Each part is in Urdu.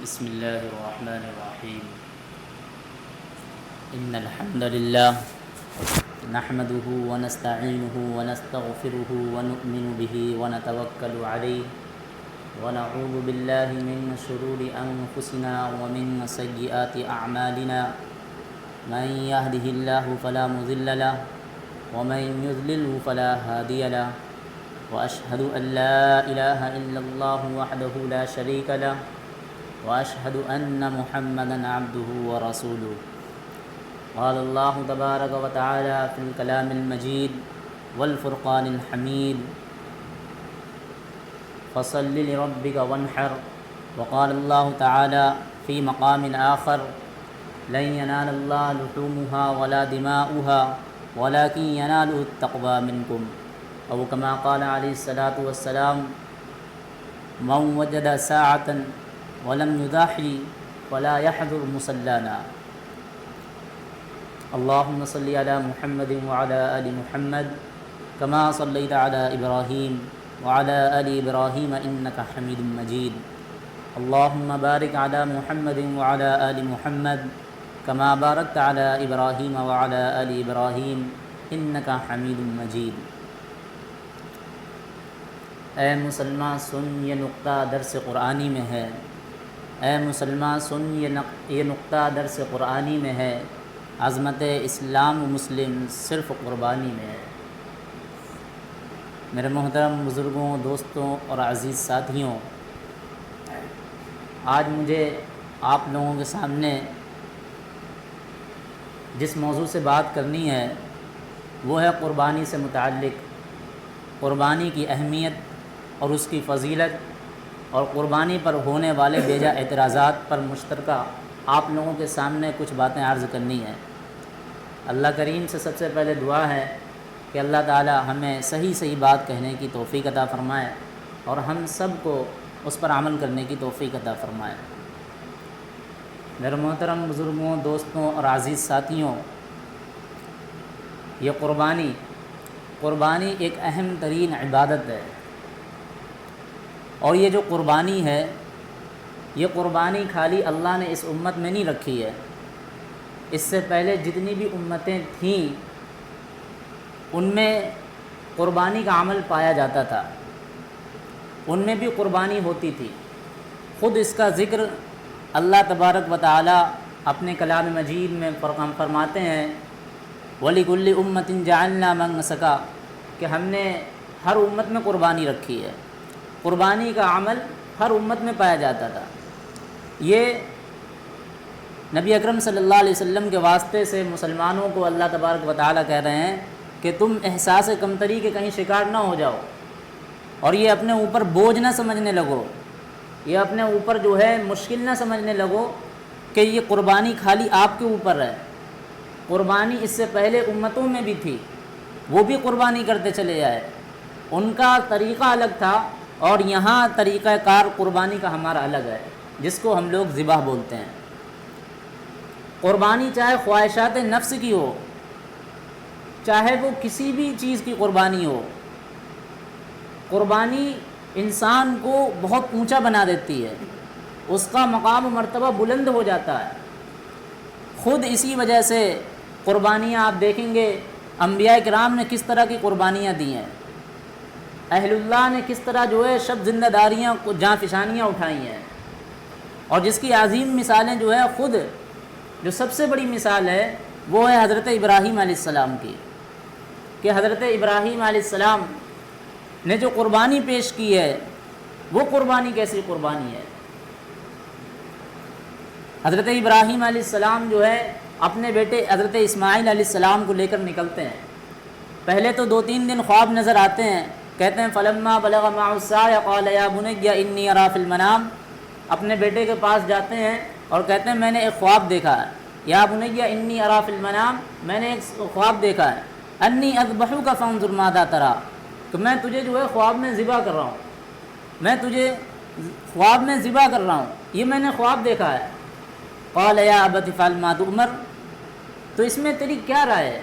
بسم الله الرحمن الرحيم. إن الحمد لله نحمده ونستعينه ونستغفره ونؤمن به ونتوكل عليه ونعوذ بالله من شرور أنفسنا ومن سيئات أعمالنا. من يهده الله فلا مضل له ومن يضلله فلا هادي له، وأشهد أن لا إله إلا الله وحده لا شريك له، وأشهد أن محمدًا عبده ورسوله. قال الله تبارك وتعالى في الكلام المجيد والفرقان الحميد: فصل لربك وانحر. وقال الله تعالى في مقام آخر: لن ينال الله لحومها ولا دماؤها ولكن يناله التقوى منكم، أو كما قال عليه الصلاة والسلام: من وجد ساعة ولم يضحي ولا يحضر مصلانا. اللهم صل على محمد وعلى آل محمد كما صليت على إبراهيم وعلى آل إبراهيم إنك حميد مجيد. اللهم بارك على محمد وعلى آل محمد كما باركت على إبراهيم وعلى آل إبراهيم إنك حميد مجيد. اے مسلمان سن، یہ نقطہ درس قرآنی میں ہے. اے مسلمان سن، یہ نقطہ درس قرآنی میں ہے. عظمت اسلام و مسلم صرف قربانی میں ہے. میرے محترم بزرگوں، دوستوں اور عزیز ساتھیوں، آج مجھے آپ لوگوں کے سامنے جس موضوع سے بات کرنی ہے وہ ہے قربانی سے متعلق قربانی کی اہمیت اور اس کی فضیلت، اور قربانی پر ہونے والے بیجا اعتراضات پر مشترکہ آپ لوگوں کے سامنے کچھ باتیں عرض کرنی ہیں. اللہ کریم سے سب سے پہلے دعا ہے کہ اللہ تعالی ہمیں صحیح بات کہنے کی توفیق عطا فرمائے اور ہم سب کو اس پر عمل کرنے کی توفیق عطا فرمائے. میرے محترم بزرگوں، دوستوں اور عزیز ساتھیوں، یہ قربانی ایک اہم ترین عبادت ہے. اور یہ جو قربانی ہے، یہ قربانی خالی اللہ نے اس امت میں نہیں رکھی ہے. اس سے پہلے جتنی بھی امتیں تھیں ان میں قربانی کا عمل پایا جاتا تھا، ان میں بھی قربانی ہوتی تھی. خود اس کا ذکر اللہ تبارک و تعالی اپنے کلام مجید میں فرماتے ہیں: وَلِكُلِّ أُمَّةٍ جَعَلْنَا مَنسَكًا، کہ ہم نے ہر امت میں قربانی رکھی ہے. قربانی کا عمل ہر امت میں پایا جاتا تھا. یہ نبی اکرم صلی اللہ علیہ وسلم کے واسطے سے مسلمانوں کو اللہ تبارک و تعالی کہہ رہے ہیں کہ تم احساس کمتری کے کہیں شکار نہ ہو جاؤ، اور یہ اپنے اوپر بوجھ نہ سمجھنے لگو، یہ اپنے اوپر جو ہے مشکل نہ سمجھنے لگو کہ یہ قربانی خالی آپ کے اوپر ہے. قربانی اس سے پہلے امتوں میں بھی تھی، وہ بھی قربانی کرتے چلے جائے، ان کا طریقہ الگ تھا، اور یہاں طریقہ کار قربانی کا ہمارا الگ ہے، جس کو ہم لوگ ذبح بولتے ہیں. قربانی چاہے خواہشات نفس کی ہو، چاہے وہ کسی بھی چیز کی قربانی ہو، قربانی انسان کو بہت اونچا بنا دیتی ہے، اس کا مقام و مرتبہ بلند ہو جاتا ہے. خود اسی وجہ سے قربانیاں آپ دیکھیں گے انبیاء کرام نے کس طرح کی قربانیاں دی ہیں، اہل اللہ نے کس طرح جو ہے شب زندہ داریاں جاں فشانیاں اٹھائی ہیں. اور جس کی عظیم مثالیں جو ہے، خود جو سب سے بڑی مثال ہے وہ ہے حضرت ابراہیم علیہ السلام کی، کہ حضرت ابراہیم علیہ السلام نے جو قربانی پیش کی ہے وہ قربانی کیسی قربانی ہے. حضرت ابراہیم علیہ السلام جو ہے اپنے بیٹے حضرت اسماعیل علیہ السلام کو لے کر نکلتے ہیں. پہلے تو 2-3 دن خواب نظر آتے ہیں، کہتے ہیں فلما بلغ معه السعي قال يا بني اني ارى في المنام. اپنے بیٹے کے پاس جاتے ہیں اور کہتے ہیں میں نے ایک خواب دیکھا ہے، یا بني اني ارى في المنام، میں نے ایک خواب دیکھا ہے، انی اذبحك فانظر ماذا ترى، کہ میں تجھے جو ہے خواب میں ذبح کر رہا ہوں، میں تجھے خواب میں ذبح کر رہا ہوں، یہ میں نے خواب دیکھا ہے. قال يا ابت افعل ما تؤمر، تو اس میں تیری کیا رائے ہے؟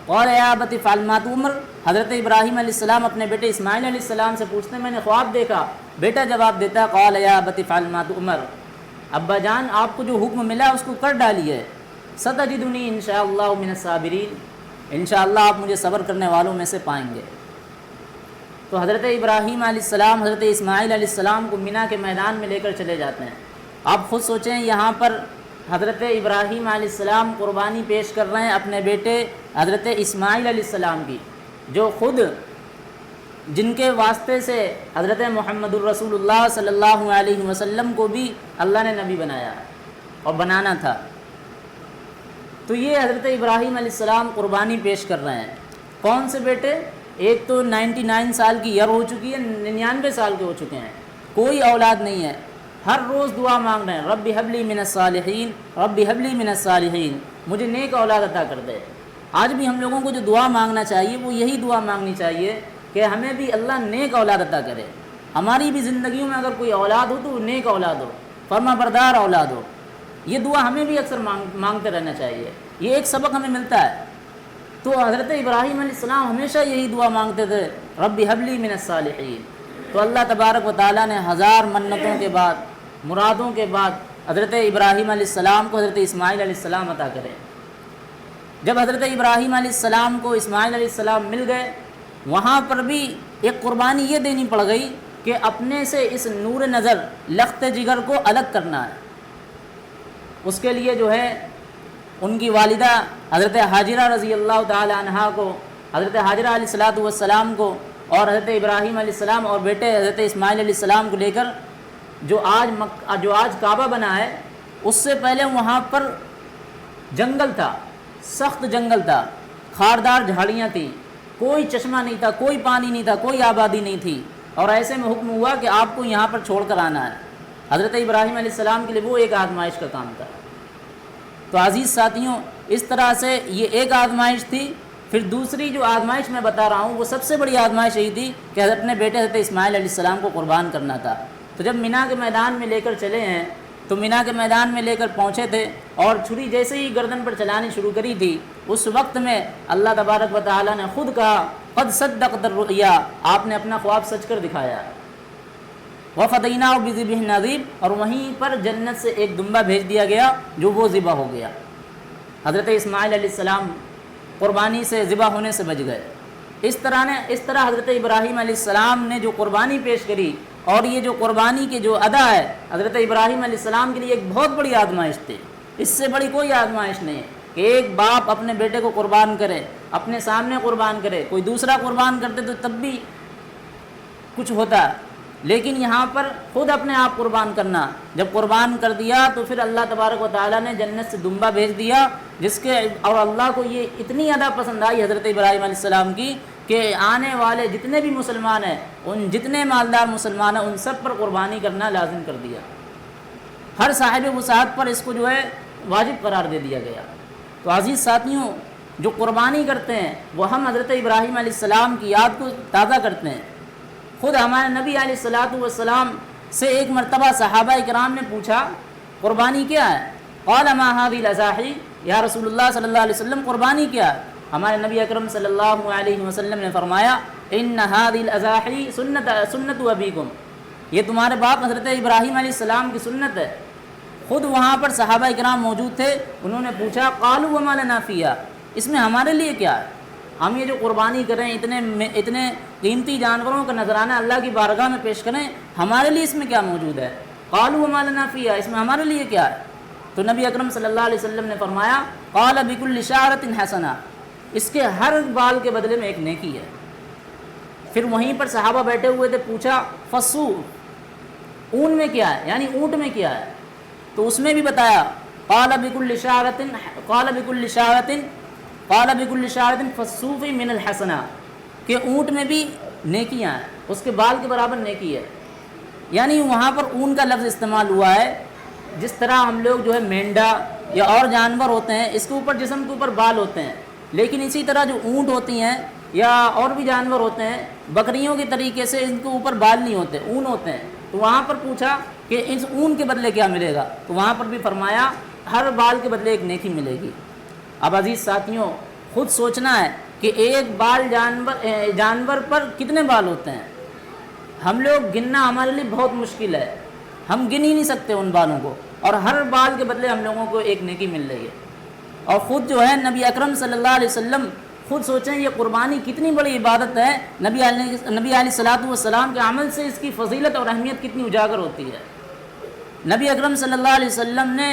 قال يا ابت افعل ما تؤمر. حضرت ابراہیم علیہ السلام اپنے بیٹے اسماعیل علیہ السلام سے پوچھتے ہیں میں نے خواب دیکھا، بیٹا جواب دیتا ہے قال یا ابت افعل ما تؤمر، ابا جان آپ کو جو حکم ملا اس کو کر ڈالیے، ستجدنی انشاءاللہ من الصابرین، انشاءاللہ آپ مجھے صبر کرنے والوں میں سے پائیں گے۔ تو حضرت ابراہیم علیہ السلام حضرت اسماعیل علیہ السلام کو مینا کے میدان میں لے کر چلے جاتے ہیں۔ آپ خود سوچیں یہاں پر حضرت ابراہیم علیہ السلام قربانی پیش کر رہے ہیں اپنے بیٹے حضرت اسماعیل علیہ السلام کی، جو خود جن کے واسطے سے حضرت محمد الرسول اللہ صلی اللہ علیہ وسلم کو بھی اللہ نے نبی بنایا اور بنانا تھا۔ تو یہ حضرت ابراہیم علیہ السلام قربانی پیش کر رہے ہیں۔ کون سے بیٹے؟ ایک تو 99 سال کی عمر ہو چکی ہے، 99 سال کے ہو چکے ہیں، کوئی اولاد نہیں ہے، ہر روز دعا مانگ رہے ہیں رب ہب لی من الصالحین، رب ہب لی من الصالحین، مجھے نیک اولاد عطا کر دے۔ آج بھی ہم لوگوں کو جو دعا مانگنا چاہیے وہ یہی دعا مانگنی چاہیے کہ ہمیں بھی اللہ نیک اولاد عطا کرے، ہماری بھی زندگیوں میں اگر کوئی اولاد ہو تو وہ نیک اولاد ہو، فرما بردار اولاد ہو۔ یہ دعا ہمیں بھی اکثر مانگتے رہنا چاہیے، یہ ایک سبق ہمیں ملتا ہے۔ تو حضرت ابراہیم علیہ السلام ہمیشہ یہی دعا مانگتے تھے رب ہب لی من الصالحین۔ تو اللہ تبارک و تعالیٰ نے ہزار منتوں کے بعد، مرادوں کے بعد حضرت ابراہیم علیہ السلام کو حضرت اسماعیل علیہ السلام عطا کرے۔ جب حضرت ابراہیم علیہ السلام کو اسماعیل علیہ السلام مل گئے، وہاں پر بھی ایک قربانی یہ دینی پڑ گئی کہ اپنے سے اس نور نظر لخت جگر کو الگ کرنا ہے۔ اس کے لیے جو ہے ان کی والدہ حضرت حاجرہ رضی اللہ تعالی عنہا کو، حضرت حاجرہ علیہ السلام کو اور حضرت ابراہیم علیہ السلام اور بیٹے حضرت اسماعیل علیہ السلام کو لے کر جو آج کعبہ بنا ہے، اس سے پہلے وہاں پر جنگل تھا، سخت جنگل تھا، خاردار جھاڑیاں تھیں، کوئی چشمہ نہیں تھا، کوئی پانی نہیں تھا، کوئی آبادی نہیں تھی، اور ایسے میں حکم ہوا کہ آپ کو یہاں پر چھوڑ کر آنا ہے۔ حضرت ابراہیم علیہ السلام کے لیے وہ ایک آزمائش کا کام تھا۔ تو عزیز ساتھیوں، اس طرح سے یہ ایک آزمائش تھی۔ پھر دوسری جو آزمائش میں بتا رہا ہوں وہ سب سے بڑی آزمائش یہی تھی کہ حضرت اپنے بیٹے حضرت اسماعیل علیہ السلام کو قربان کرنا تھا۔ تو جب مینا کے میدان میں لے کر چلے ہیں تو مینا کے میدان میں لے کر پہنچے تھے اور چھری جیسے ہی گردن پر چلانی شروع کری تھی، اس وقت میں اللہ تبارک و تعالیٰ نے خود کہا قد صدقت الرؤیا، آپ نے اپنا خواب سچ کر دکھایا۔ وفدیناہ بذبح نذیر، اور وہیں پر جنت سے ایک دمبا بھیج دیا گیا جو وہ ذبح ہو گیا۔ حضرت اسماعیل علیہ السلام قربانی سے ذبح ہونے سے بچ گئے۔ اس طرح حضرت ابراہیم علیہ السلام نے جو قربانی پیش کری، اور یہ جو قربانی کے جو ادا ہے حضرت ابراہیم علیہ السلام کے لیے ایک بہت بڑی آزمائش تھی۔ اس سے بڑی کوئی آزمائش نہیں ہے کہ ایک باپ اپنے بیٹے کو قربان کرے، اپنے سامنے قربان کرے۔ کوئی دوسرا قربان کرتے تو تب بھی کچھ ہوتا، لیکن یہاں پر خود اپنے آپ قربان کرنا، جب قربان کر دیا تو پھر اللہ تبارک و تعالیٰ نے جنت سے دمبا بھیج دیا، جس کے اور اللہ کو یہ اتنی ادا پسند آئی حضرت ابراہیم علیہ السلام کی کہ آنے والے جتنے بھی مسلمان ہیں، ان جتنے مالدار مسلمان ہیں، ان سب پر قربانی کرنا لازم کر دیا۔ ہر صاحب وسعت پر اس کو جو ہے واجب قرار دے دیا گیا۔ تو عزیز ساتھیوں، جو قربانی کرتے ہیں وہ ہم حضرت ابراہیم علیہ السلام کی یاد کو تازہ کرتے ہیں۔ خود ہمارے نبی علیہ السلام سے ایک مرتبہ صحابہ کرام نے پوچھا قربانی کیا ہے؟ قال ما هذه الاضاحی، یا رسول اللہ صلی اللہ علیہ وسلم قربانی کیا ہے؟ ہمارے نبی اکرم صلی اللہ علیہ وسلم نے فرمایا ان هذه الاضاحی سنت ابیکم، یہ تمہارے باپ حضرت ابراہیم علیہ السلام کی سنت ہے۔ خود وہاں پر صحابہ کرام موجود تھے، انہوں نے پوچھا قالوا وما لنا فیہا، اس میں ہمارے لیے کیا ہے؟ ہم یہ جو قربانی کریں، اتنے قیمتی جانوروں کا نذرانہ اللہ کی بارگاہ میں پیش کریں، ہمارے لیے اس میں کیا موجود ہے؟ قالوا وما لنا فیہا، اس میں ہمارے لیے کیا ہے؟ تو نبی اکرم صلی اللہ علیہ وسلم نے فرمایا قال بکل شعرۃ حسنہ، اس کے ہر بال کے بدلے میں ایک نیکی ہے۔ پھر وہیں پر صحابہ بیٹھے ہوئے تھے، پوچھا فصو، اون میں کیا ہے، یعنی اونٹ میں کیا ہے؟ تو اس میں بھی بتایا قال بکل شعرۃ فالصوف من الحسنہ، کہ اونٹ میں بھی نیکیاں ہیں، اس کے بال کے برابر نیکی ہے۔ یعنی وہاں پر اون کا لفظ استعمال ہوا ہے، جس طرح ہم لوگ جو ہے مینڈا یا اور جانور ہوتے ہیں اس کے اوپر، جسم کے اوپر بال ہوتے ہیں، لیکن اسی طرح جو اونٹ ہوتی ہیں یا اور بھی جانور ہوتے ہیں، بکریوں کے طریقے سے ان کے اوپر بال نہیں ہوتے، اون ہوتے ہیں۔ تو وہاں پر پوچھا کہ اس اون کے بدلے کیا ملے گا؟ تو وہاں پر بھی فرمایا ہر بال کے بدلے ایک نیکی ملے گی۔ اب عزیز ساتھیوں، خود سوچنا ہے کہ ایک بال جانور پر کتنے بال ہوتے ہیں؟ ہم لوگ گننا ہمارے لیے بہت مشکل ہے، ہم گن ہی نہیں سکتے ان بالوں کو، اور ہر بال کے بدلے ہم لوگوں کو ایک نیکی مل رہی ہے۔ اور خود جو ہے نبی اکرم صلی اللہ علیہ وسلم خود سوچیں یہ قربانی کتنی بڑی عبادت ہے، نبی علیہ الصلوۃ والسلام کے عمل سے اس کی فضیلت اور اہمیت کتنی اجاگر ہوتی ہے۔ نبی اکرم صلی اللہ علیہ وسلم نے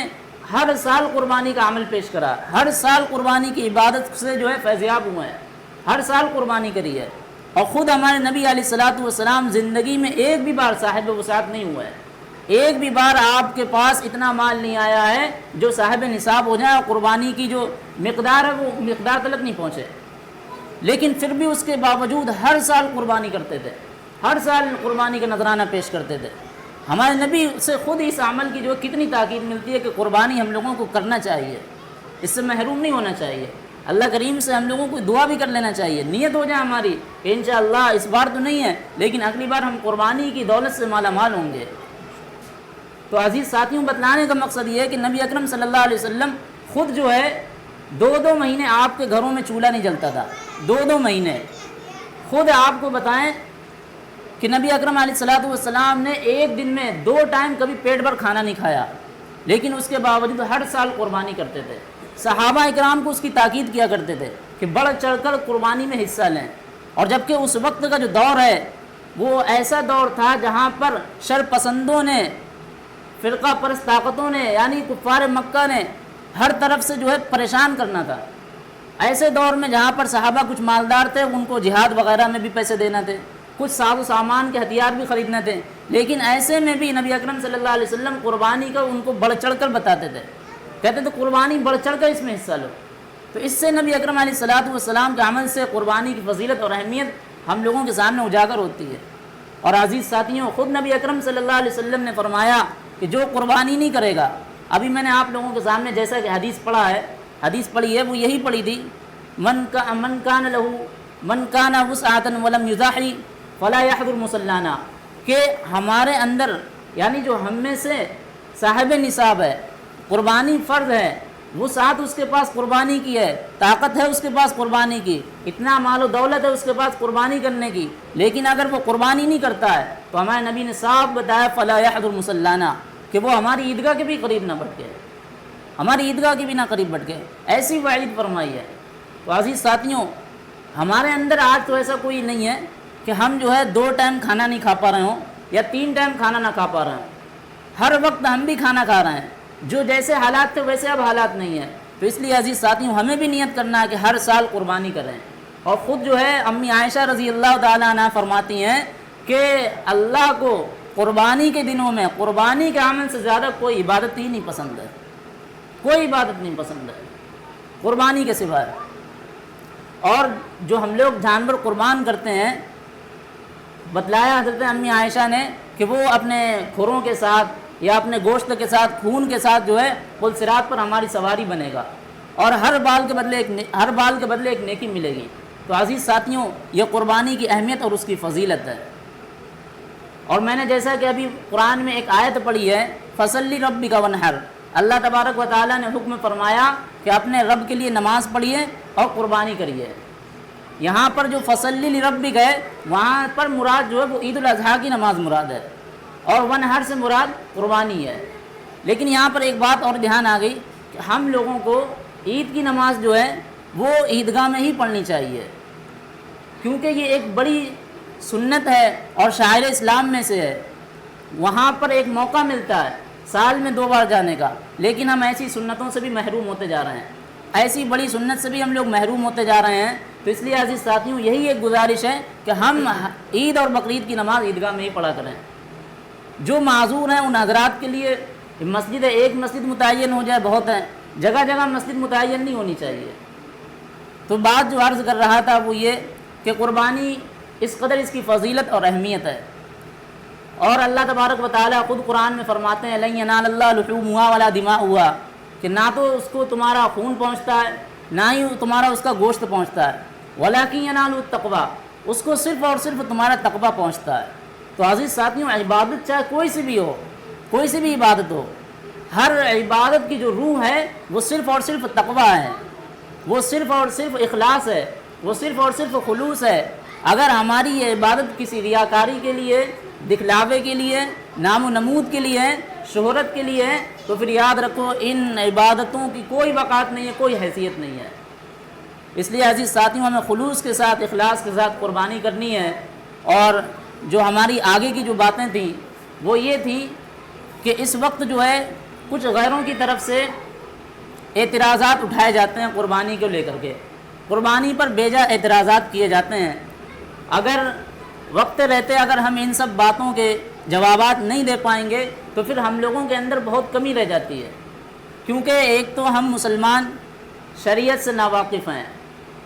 ہر سال قربانی کا عمل پیش کرا، ہر سال قربانی کی عبادت سے جو ہے فیضیاب ہوئے ہیں، ہر سال قربانی کری ہے۔ اور خود ہمارے نبی علیہ الصلوۃ والسلام زندگی میں ایک بھی بار صاحب وسعت نہیں ہوئے، ایک بھی بار آپ کے پاس اتنا مال نہیں آیا ہے جو صاحب نصاب ہو جائے اور قربانی کی جو مقدار ہے وہ مقدار تلک نہیں پہنچے، لیکن پھر بھی اس کے باوجود ہر سال قربانی کرتے تھے، ہر سال قربانی کا نذرانہ پیش کرتے تھے۔ ہمارے نبی سے خود اس عمل کی جو کتنی تاکید ملتی ہے کہ قربانی ہم لوگوں کو کرنا چاہیے، اس سے محروم نہیں ہونا چاہیے۔ اللہ کریم سے ہم لوگوں کو دعا بھی کر لینا چاہیے، نیت ہو جائے ہماری کہ انشاءاللہ اس بار تو نہیں ہے لیکن اگلی بار ہم قربانی کی دولت سے مالا مال ہوں گے۔ تو عزیز ساتھیوں، بتلانے کا مقصد یہ ہے کہ نبی اکرم صلی اللہ علیہ وسلم خود جو ہے 2 مہینے آپ کے گھروں میں چولہا نہیں جلتا تھا، 2 مہینے۔ خود آپ کو بتائیں کہ نبی اکرم علیہ الصلوۃ والسلام نے ایک دن میں 2 ٹائم کبھی پیٹ بھر کھانا نہیں کھایا، لیکن اس کے باوجود ہر سال قربانی کرتے تھے۔ صحابہ اکرام کو اس کی تاکید کیا کرتے تھے کہ بڑھ چڑھ کر قربانی میں حصہ لیں، اور جبکہ اس وقت کا جو دور ہے وہ ایسا دور تھا جہاں پر شر پسندوں نے، فرقہ پرست طاقتوں نے، یعنی کفار مکہ نے ہر طرف سے جو ہے پریشان کرنا تھا۔ ایسے دور میں جہاں پر صحابہ کچھ مالدار تھے، ان کو جہاد وغیرہ میں بھی پیسے دینا تھے، کچھ ساز و سامان کے ہتھیار بھی خریدنے تھے، لیکن ایسے میں بھی نبی اکرم صلی اللہ علیہ وسلم قربانی کا ان کو بڑھ چڑھ کر بتاتے تھے، کہتے تھے قربانی بڑھ چڑھ کر اس میں حصہ لو۔ تو اس سے نبی اکرم علیہ الصلوۃ والسلام کے عمل سے قربانی کی فضیلت اور اہمیت ہم لوگوں کے سامنے اجاگر ہوتی ہے۔ اور عزیز ساتھیوں، خود نبی اکرم صلی اللہ علیہ وسلم نے فرمایا کہ جو قربانی نہیں کرے گا، ابھی میں نے آپ لوگوں کے سامنے جیسا کہ حدیث پڑھی ہے وہ یہی پڑھی تھی، من کان وسعۃ ولم یضحی فلا یحضر مصلانا، کہ ہمارے اندر یعنی جو ہم میں سے صاحب نصاب ہے، قربانی فرض ہے، وسعت اس کے پاس قربانی کی ہے، طاقت ہے اس کے پاس قربانی کی، اتنا مال و دولت ہے اس کے پاس قربانی کرنے کی، لیکن اگر وہ قربانی نہیں کرتا ہے تو ہمارے نبی نے صاف بتایا فلا یحضر مصلانا، کہ وہ ہماری عیدگاہ کے بھی قریب نہ بٹکے، ہماری عیدگاہ کے بھی نہ قریب بٹکے، ایسی وعید فرمائی ہے۔ تو عزیز ساتھیوں، ہمارے اندر آج تو ایسا کوئی نہیں ہے کہ ہم جو ہے 2 ٹائم کھانا نہیں کھا پا رہے ہوں یا 3 ٹائم کھانا نہ کھا پا رہے ہوں، ہر وقت ہم بھی کھانا کھا رہے ہیں، جو جیسے حالات تھے ویسے اب حالات نہیں ہیں۔ تو اس لیے عزیز ساتھیوں، ہمیں بھی نیت کرنا ہے کہ ہر سال قربانی کریں۔ اور خود جو ہے امی عائشہ رضی اللہ تعالیٰ عنہ فرماتی ہیں کہ اللہ کو قربانی کے دنوں میں قربانی کے عمل سے زیادہ کوئی عبادت ہی نہیں پسند ہے، کوئی عبادت نہیں پسند ہے قربانی کے سوائے۔ اور جو ہم لوگ جانور قربان کرتے ہیں، بتلایا حضرت امی عائشہ نے کہ وہ اپنے کھروں کے ساتھ یا اپنے گوشت کے ساتھ، خون کے ساتھ جو ہے پل صراط پر ہماری سواری بنے گا، اور ہر بال کے بدلے ایک نیکی ملے گی۔ تو عزیز ساتھیوں، یہ قربانی کی اہمیت اور اس کی فضیلت ہے۔ اور میں نے جیسا کہ ابھی قرآن میں ایک آیت پڑھی ہے، فصلی ربک وانحر، اللہ تبارک و تعالیٰ نے حکم فرمایا کہ اپنے رب کے لیے نماز پڑھیے اور قربانی کریے۔ یہاں پر جو فصلی لربک ہے، وہاں پر مراد جو ہے وہ عید الاضحیٰ کی نماز مراد ہے، اور وانحر سے مراد قربانی ہے۔ لیکن یہاں پر ایک بات اور دھیان آ گئی کہ ہم لوگوں کو عید کی نماز جو ہے وہ عیدگاہ میں ہی پڑھنی چاہیے، کیونکہ یہ ایک بڑی سنت ہے اور شاعر اسلام میں سے ہے۔ وہاں پر ایک موقع ملتا ہے سال میں 2 بار جانے کا، لیکن ہم ایسی سنتوں سے بھی محروم ہوتے جا رہے ہیں، ایسی بڑی سنت سے بھی ہم لوگ محروم ہوتے جا رہے ہیں۔ تو اس لیے عزیز ساتھیوں، یہی ایک گزارش ہے کہ ہم عید اور بقرعید کی نماز عیدگاہ میں ہی پڑھا کریں۔ جو معذور ہیں ان حضرات کے لیے مسجد، ایک مسجد متعین ہو جائے بہت ہے، جگہ جگہ مسجد متعین نہیں ہونی چاہیے۔ تو بات جو عرض کر رہا تھا وہ یہ کہ قربانی اس قدر اس کی فضیلت اور اہمیت ہے، اور اللہ تبارک و تعالیٰ خود قرآن میں فرماتے ہیں لن ینال اللہ لحومها ولا دماؤها، کہ نہ تو اس کو تمہارا خون پہنچتا ہے نہ ہی تمہارا اس کا گوشت پہنچتا ہے، ولکن ینال التقوی، اس کو صرف اور صرف تمہارا تقوی پہنچتا ہے۔ تو عزیز ساتھیوں، عبادت چاہے کوئی سی بھی ہو، کوئی سی بھی عبادت ہو، ہر عبادت کی جو روح ہے وہ صرف اور صرف تقوی ہے، وہ صرف اور صرف اخلاص ہے، وہ صرف اور صرف خلوص ہے۔ اگر ہماری یہ عبادت کسی ریاکاری کے لیے، دکھلاوے کے لیے، نام و نمود کے لیے، شہرت کے لیے ہے، تو پھر یاد رکھو ان عبادتوں کی کوئی وقعت نہیں ہے، کوئی حیثیت نہیں ہے۔ اس لیے عزیز ساتھیوں، ہمیں خلوص کے ساتھ، اخلاص کے ساتھ قربانی کرنی ہے۔ اور جو ہماری آگے کی جو باتیں تھیں وہ یہ تھی کہ اس وقت جو ہے کچھ غیروں کی طرف سے اعتراضات اٹھائے جاتے ہیں قربانی کو لے کر کے، قربانی پر بیجا اعتراضات کیے جاتے ہیں۔ اگر وقت رہتے اگر ہم ان سب باتوں کے جوابات نہیں دے پائیں گے تو پھر ہم لوگوں کے اندر بہت کمی رہ جاتی ہے، کیونکہ ایک تو ہم مسلمان شریعت سے ناواقف ہیں،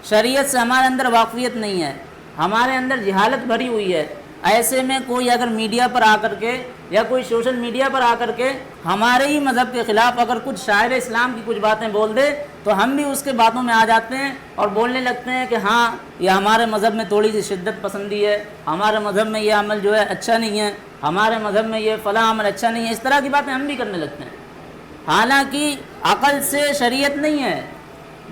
شریعت سے ہمارے اندر واقفیت نہیں ہے، ہمارے اندر جہالت بھری ہوئی ہے۔ ایسے میں کوئی اگر میڈیا پر آ کر کے یا کوئی سوشل میڈیا پر آ کر کے ہمارے ہی مذہب کے خلاف اگر کچھ شاعر اسلام کی کچھ باتیں بول دے تو ہم بھی اس کے باتوں میں آ جاتے ہیں اور بولنے لگتے ہیں کہ ہاں یہ ہمارے مذہب میں تھوڑی سی شدت پسندی ہے، ہمارے مذہب میں یہ عمل جو ہے اچھا نہیں ہے، ہمارے مذہب میں یہ فلاں عمل اچھا نہیں ہے، اس طرح کی باتیں ہم بھی کرنے لگتے ہیں۔ حالانکہ عقل سے شریعت نہیں ہے،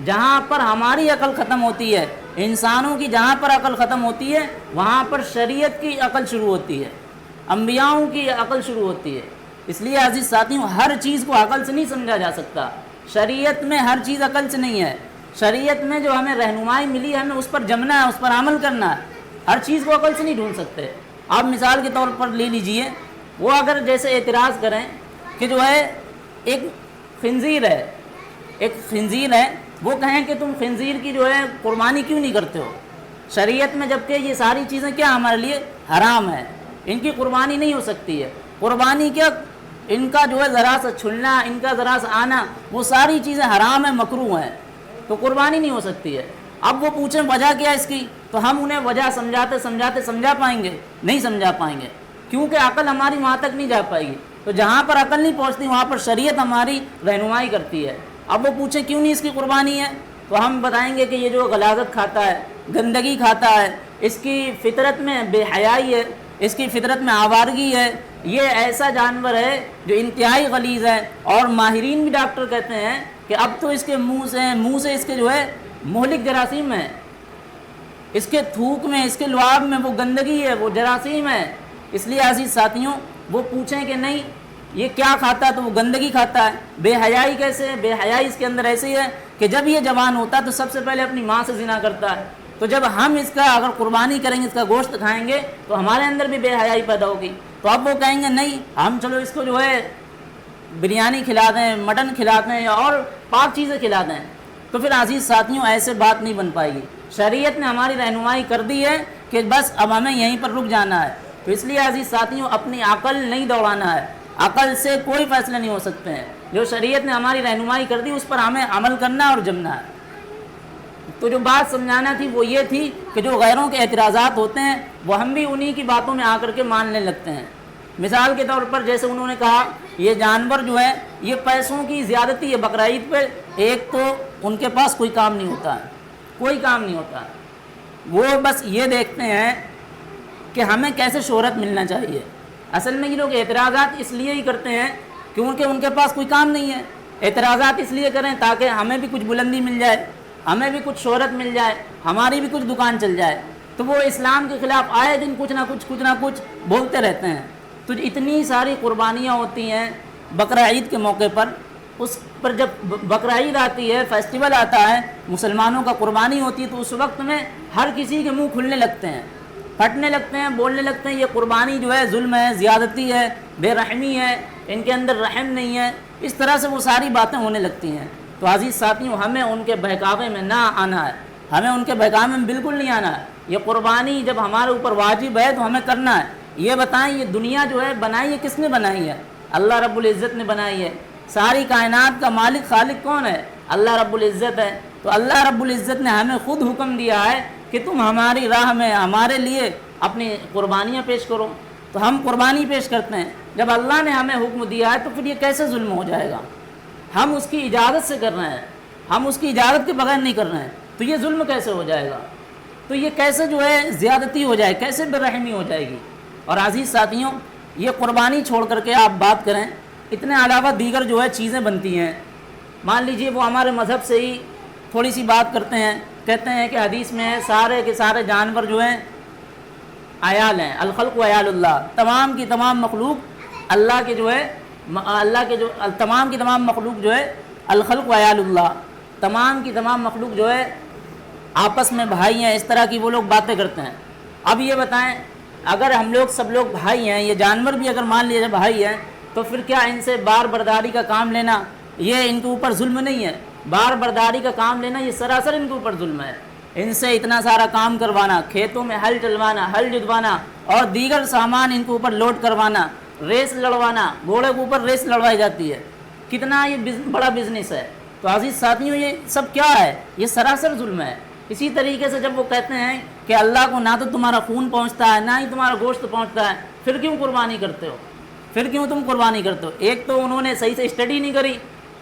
جہاں پر ہماری عقل ختم ہوتی ہے، انسانوں کی جہاں پر عقل ختم ہوتی ہے وہاں پر شریعت کی عقل شروع ہوتی ہے، انبیاؤں کی عقل شروع ہوتی ہے۔ اس لیے عزیز ساتھیوں، ہر چیز کو عقل سے نہیں سمجھا جا سکتا، شریعت میں ہر چیز عقل سے نہیں ہے، شریعت میں جو ہمیں رہنمائی ملی ہے ہمیں اس پر جمنا ہے، اس پر عمل کرنا ہے، ہر چیز کو عقل سے نہیں ڈھونڈ سکتے۔ آپ مثال کے طور پر لے لیجئے، وہ اگر جیسے اعتراض کریں کہ جو ہے ایک خنزیر ہے وہ کہیں کہ تم خنزیر کی جو ہے قربانی کیوں نہیں کرتے ہو شریعت میں، جبکہ یہ ساری چیزیں کیا ہمارے لیے حرام ہے، ان کی قربانی نہیں ہو سکتی ہے۔ قربانی کیا، ان کا جو ہے ذرا سا چھلنا، ان کا ذرا سا آنا، وہ ساری چیزیں حرام ہیں، مکروہ ہیں، تو قربانی نہیں ہو سکتی ہے۔ اب وہ پوچھیں وجہ کیا اس کی، تو ہم انہیں وجہ سمجھا پائیں گے؟ نہیں سمجھا پائیں گے، کیونکہ عقل ہماری وہاں تک نہیں جا پائے گی۔ تو جہاں پر عقل نہیں پہنچتی وہاں پر شریعت ہماری رہنمائی کرتی ہے۔ اب وہ پوچھیں کیوں نہیں اس کی قربانی ہے، تو ہم بتائیں گے کہ یہ جو غلاظت کھاتا ہے، گندگی کھاتا ہے، اس کی فطرت میں بے حیائی ہے، اس کی فطرت میں آوارگی ہے، یہ ایسا جانور ہے جو انتہائی غلیظ ہے، اور ماہرین بھی ڈاکٹر کہتے ہیں کہ اب تو اس کے منہ سے اس کے جو ہے مہلک جراثیم ہیں، اس کے تھوک میں، اس کے لعاب میں وہ گندگی ہے، وہ جراثیم ہے۔ اس لیے عزیز ساتھیوں، وہ پوچھیں کہ نہیں یہ کیا کھاتا ہے، تو وہ گندگی کھاتا ہے۔ بے حیائی کیسے ہے؟ بے حیائی اس کے اندر ایسی ہے کہ جب یہ جوان ہوتا ہے تو سب سے پہلے اپنی ماں سے زنا کرتا ہے، تو جب ہم اس کا اگر قربانی کریں گے، اس کا گوشت کھائیں گے تو ہمارے اندر بھی بے حیائی پیدا ہوگی۔ تو اب وہ کہیں گے نہیں، ہم چلو اس کو جو ہے بریانی کھلا دیں، مٹن کھلا دیں یا اور پاک چیزیں کھلا دیں، تو پھر عزیز ساتھیوں ایسے بات نہیں بن پائے گی۔ شریعت نے ہماری رہنمائی کر دی ہے کہ بس اب ہمیں یہیں پر رک جانا ہے۔ تو اس لیے عزیز ساتھیوں، اپنی عقل نہیں دوڑانا ہے، عقل سے کوئی فیصلے نہیں ہو سکتے ہیں۔ جو شریعت نے ہماری رہنمائی کر دی اس پر ہمیں عمل کرنا اور جمنا ہے۔ تو جو بات سمجھانا تھی وہ یہ تھی کہ جو غیروں کے اعتراضات ہوتے ہیں وہ ہم بھی انہی کی باتوں میں آ کر کے ماننے لگتے ہیں۔ مثال کے طور پر جیسے انہوں نے کہا یہ جانور جو ہے یہ پیسوں کی زیادتی ہے بقرعید پہ، ایک تو ان کے پاس کوئی کام نہیں ہوتا ہے، کوئی کام نہیں ہوتا، وہ بس یہ دیکھتے ہیں کہ ہمیں کیسے شہرت ملنا چاہیے۔ اصل میں یہ لوگ اعتراضات اس لیے ہی کرتے ہیں کیونکہ ان کے پاس کوئی کام نہیں ہے۔ اعتراضات اس لیے کریں تاکہ ہمیں بھی کچھ بلندی مل جائے، ہمیں بھی کچھ شہرت مل جائے، ہماری بھی کچھ دکان چل جائے۔ تو وہ اسلام کے خلاف آئے دن کچھ نہ کچھ بولتے رہتے ہیں۔ تو اتنی ساری قربانیاں ہوتی ہیں بقرعید کے موقع پر، اس پر جب بقرعید آتی ہے، فیسٹیول آتا ہے، مسلمانوں کا قربانی ہوتی ہے، تو اس وقت میں ہر کسی کے منہ کھلنے لگتے ہیں، پھٹنے لگتے ہیں، بولنے لگتے ہیں یہ قربانی جو ہے ظلم ہے، زیادتی ہے، بے رحمی ہے، ان کے اندر رحم نہیں ہے، اس طرح سے وہ ساری باتیں ہونے لگتی ہیں۔ تو عزیز ساتھیوں، ہمیں ان کے بہکاوے میں نہ آنا ہے، ہمیں ان کے بہکاوے میں بالکل نہیں آنا ہے۔ یہ قربانی جب ہمارے اوپر واجب ہے تو ہمیں کرنا ہے۔ یہ بتائیں یہ دنیا جو ہے بنائی ہے کس نے بنائی ہے؟ اللہ رب العزت نے بنائی ہے۔ ساری کائنات کا مالک خالق کون ہے؟ اللہ رب العزت ہے۔ تو اللہ رب العزت نے ہمیں خود حکم دیا ہے کہ تم ہماری راہ میں ہمارے لیے اپنی قربانیاں پیش کرو، تو ہم قربانی پیش کرتے ہیں۔ جب اللہ نے ہمیں حکم دیا ہے تو پھر یہ کیسے ظلم ہو جائے گا؟ ہم اس کی اجازت سے کر رہے ہیں، ہم اس کی اجازت کے بغیر نہیں کر رہے ہیں، تو یہ ظلم کیسے ہو جائے گا؟ تو یہ کیسے جو ہے زیادتی ہو جائے، کیسے بے رحمی ہو جائے گی؟ اور عزیز ساتھیوں، یہ قربانی چھوڑ کر کے آپ بات کریں، اتنے علاوہ دیگر جو ہے چیزیں بنتی ہیں۔ مان لیجئے وہ ہمارے مذہب سے ہی تھوڑی سی بات کرتے ہیں، کہتے ہیں کہ حدیث میں ہے سارے کے سارے جانور جو ہیں عیال ہیں، الخلق و عیال اللہ، تمام کی تمام مخلوق اللہ کے جو ہے تمام کی تمام مخلوق جو ہے الخلق و عیال اللہ، تمام کی تمام مخلوق جو ہے آپس میں بھائی ہیں، اس طرح کی وہ لوگ باتیں کرتے ہیں۔ اب یہ بتائیں اگر ہم لوگ سب لوگ بھائی ہیں، یہ جانور بھی اگر مان لیے بھائی ہیں، تو پھر کیا ان سے بار برداری کا کام لینا یہ ان کے اوپر ظلم نہیں ہے؟ بار برداری کا کام لینا یہ سراسر ان کے اوپر ظلم ہے۔ ان سے اتنا سارا کام کروانا، کھیتوں میں ہل چلوانا، ہل جتوانا اور دیگر سامان ان کے اوپر لوڈ کروانا، ریس لڑوانا، گھوڑے کے اوپر ریس لڑوائی جاتی ہے، کتنا یہ بڑا بزنس ہے۔ تو عزیز ساتھیوں یہ سب کیا ہے؟ یہ سراسر ظلم ہے۔ اسی طریقے سے جب وہ کہتے ہیں کہ اللہ کو نہ تو تمہارا خون پہنچتا ہے نہ ہی تمہارا گوشت پہنچتا ہے، پھر کیوں قربانی کرتے ہو؟ پھر کیوں تم قربانی کرتے ہو؟ ایک تو انہوں نے صحیح سے اسٹڈی نہیں کری،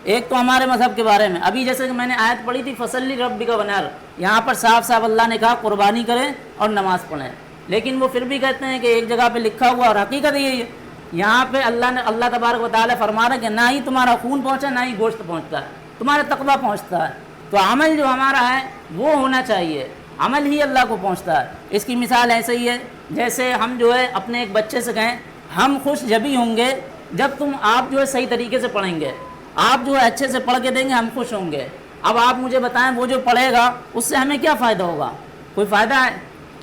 ایک تو ہمارے مذہب کے بارے میں ابھی جیسے کہ میں نے آیت پڑھی تھی فصلی ربک ونحر، یہاں پر صاف صاف اللہ نے کہا قربانی کریں اور نماز پڑھیں، لیکن وہ پھر بھی کہتے ہیں کہ ایک جگہ پہ لکھا ہوا اور حقیقت یہی ہے، یہاں پہ اللہ تبارک و تعالیٰ فرما رہا ہے کہ نہ ہی تمہارا خون پہنچا نہ ہی گوشت پہنچتا ہے، تمہارا تقویٰ پہنچتا ہے۔ تو عمل جو ہمارا ہے وہ ہونا چاہیے، عمل ہی اللہ کو پہنچتا ہے۔ اس کی مثال ایسے ہی ہے جیسے ہم جو ہے اپنے ایک بچے سے کہیں ہم خوش جبھی ہوں گے جب آپ جو ہے صحیح طریقے سے پڑھیں گے، آپ جو ہے اچھے سے پڑھ کے دیں گے، ہم خوش ہوں گے۔ اب آپ مجھے بتائیں وہ جو پڑھے گا اس سے ہمیں کیا فائدہ ہوگا؟ کوئی فائدہ ہے؟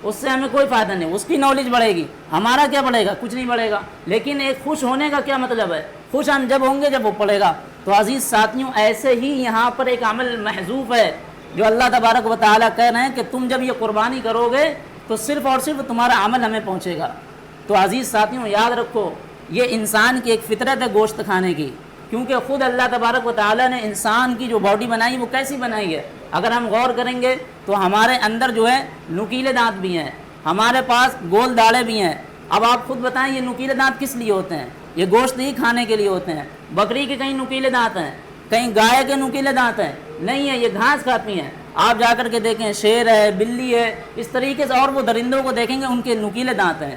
اس سے ہمیں کوئی فائدہ نہیں، اس کی نالج بڑھے گی، ہمارا کیا بڑھے گا؟ کچھ نہیں بڑھے گا۔ لیکن ایک خوش ہونے کا کیا مطلب ہے؟ خوش ہم جب ہوں گے جب وہ پڑھے گا۔ تو عزیز ساتھیوں ایسے ہی یہاں پر ایک عمل محذوف ہے جو اللہ تبارک و تعالیٰ کہہ رہے ہیں کہ تم جب یہ قربانی کرو گے تو صرف اور صرف تمہارا عمل ہمیں پہنچے گا۔ تو عزیز ساتھیوں یاد رکھو یہ انسان کی ایک فطرت ہے گوشت کھانے کی، کیونکہ خود اللہ تبارک و تعالیٰ نے انسان کی جو باڈی بنائی وہ کیسی بنائی ہے؟ اگر ہم غور کریں گے تو ہمارے اندر جو ہے نکیلے دانت بھی ہیں، ہمارے پاس گول داڑے بھی ہیں۔ اب آپ خود بتائیں یہ نکیلے دانت کس لیے ہوتے ہیں؟ یہ گوشت ہی کھانے کے لیے ہوتے ہیں۔ بکری کے کہیں نکیلے دانت ہیں، کہیں گائے کے نکیلے دانت ہیں؟ نہیں ہے، یہ گھاس کھاتی ہیں۔ آپ جا کر کے دیکھیں شیر ہے، بلی ہے، اس طریقے سے اور وہ درندوں کو دیکھیں گے ان کے نکیلے دانت ہیں۔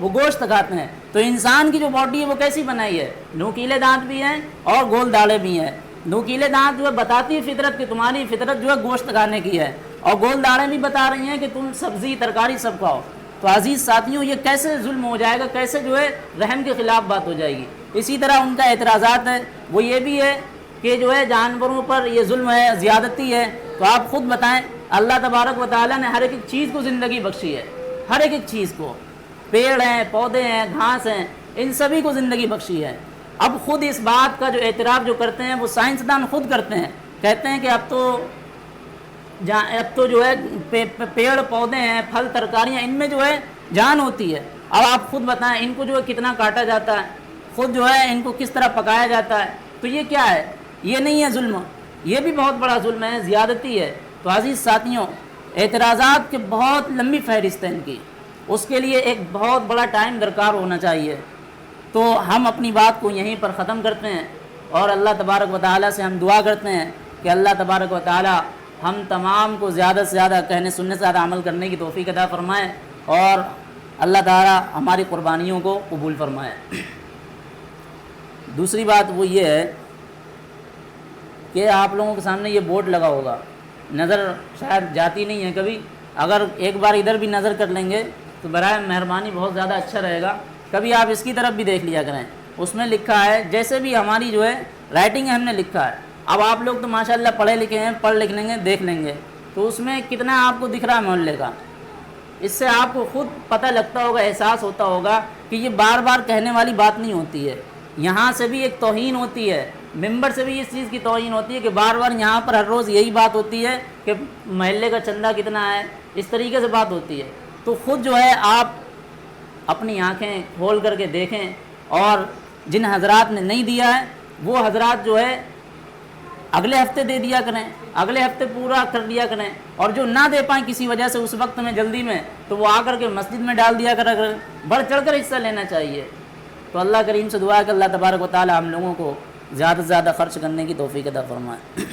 وہ گوشت کھاتے ہیں۔ تو انسان کی جو باڈی ہے وہ کیسی بنائی ہے؟ نوکیلے دانت بھی ہیں اور گول داڑے بھی ہیں۔ نوکیلے دانت جو ہے بتاتی ہے فطرت کہ تمہاری فطرت جو ہے گوشت کھانے کی ہے، اور گول داڑے بھی بتا رہی ہیں کہ تم سبزی ترکاری سب کھاؤ۔ تو عزیز ساتھیوں یہ کیسے ظلم ہو جائے گا؟ کیسے جو ہے رحم کے خلاف بات ہو جائے گی؟ اسی طرح ان کا اعتراضات ہے وہ یہ بھی ہے کہ جو ہے جانوروں پر یہ ظلم ہے، زیادتی ہے۔ تو آپ خود بتائیں اللہ تبارک و تعالیٰ نے ہر ایک چیز کو زندگی بخشی ہے، ہر ایک چیز کو، پیڑ ہیں، پودے ہیں، گھاس ہیں، ان سبھی کو زندگی بخشی ہے۔ اب خود اس بات کا جو اعتراف جو کرتے ہیں وہ سائنسدان خود کرتے ہیں، کہتے ہیں کہ اب تو جو ہے پیڑ پودے ہیں، پھل ترکاریاں، ان میں جو ہے جان ہوتی ہے۔ اب آپ خود بتائیں ان کو جو ہے کتنا کاٹا جاتا ہے، خود جو ہے ان کو کس طرح پکایا جاتا ہے۔ تو یہ کیا ہے؟ یہ نہیں ہے ظلم، یہ بھی بہت بڑا ظلم ہے، زیادتی ہے۔ تو عزیز ساتھیوں اعتراضات کے بہت لمبی فہرست ہے ان کی، اس کے لیے ایک بہت بڑا ٹائم درکار ہونا چاہیے۔ تو ہم اپنی بات کو یہیں پر ختم کرتے ہیں اور اللہ تبارک و تعالیٰ سے ہم دعا کرتے ہیں کہ اللہ تبارک و تعالیٰ ہم تمام کو زیادہ سے زیادہ کہنے سننے سے زیادہ عمل کرنے کی توفیق عطا فرمائے، اور اللہ تعالیٰ ہماری قربانیوں کو قبول فرمائے۔ دوسری بات وہ یہ ہے کہ آپ لوگوں کے سامنے یہ بورڈ لگا ہوگا، نظر شاید جاتی نہیں ہے کبھی، اگر ایک بار ادھر بھی نظر کر لیں گے تو برائے مہربانی بہت زیادہ اچھا رہے گا، کبھی آپ اس کی طرف بھی دیکھ لیا کریں۔ اس میں لکھا ہے جیسے بھی ہماری جو ہے رائٹنگ ہے ہم نے لکھا ہے، اب آپ لوگ تو ماشاءاللہ پڑھے لکھے ہیں، پڑھ لکھ لیں گے، دیکھ لیں گے، تو اس میں کتنا آپ کو دکھ رہا ہے محلے کا، اس سے آپ کو خود پتہ لگتا ہوگا، احساس ہوتا ہوگا کہ یہ بار بار کہنے والی بات نہیں ہوتی ہے، یہاں سے بھی ایک توہین ہوتی ہے، ممبر سے بھی اس چیز کی توہین ہوتی ہے کہ بار بار یہاں پر ہر روز یہی بات ہوتی ہے کہ محلے کا چندہ کتنا ہے، اس طریقے سے بات ہوتی ہے۔ تو خود جو ہے آپ اپنی آنکھیں کھول کر کے دیکھیں، اور جن حضرات نے نہیں دیا ہے وہ حضرات جو ہے اگلے ہفتے دے دیا کریں، اگلے ہفتے پورا کر دیا کریں، اور جو نہ دے پائیں کسی وجہ سے اس وقت میں جلدی میں، تو وہ آ کر کے مسجد میں ڈال دیا کریں، بڑھ چڑھ کر حصہ لینا چاہیے۔ تو اللہ کریم سے دعا ہے کہ اللہ تبارک و تعالی ہم لوگوں کو زیادہ سے زیادہ خرچ کرنے کی توفیق عطا فرمائے۔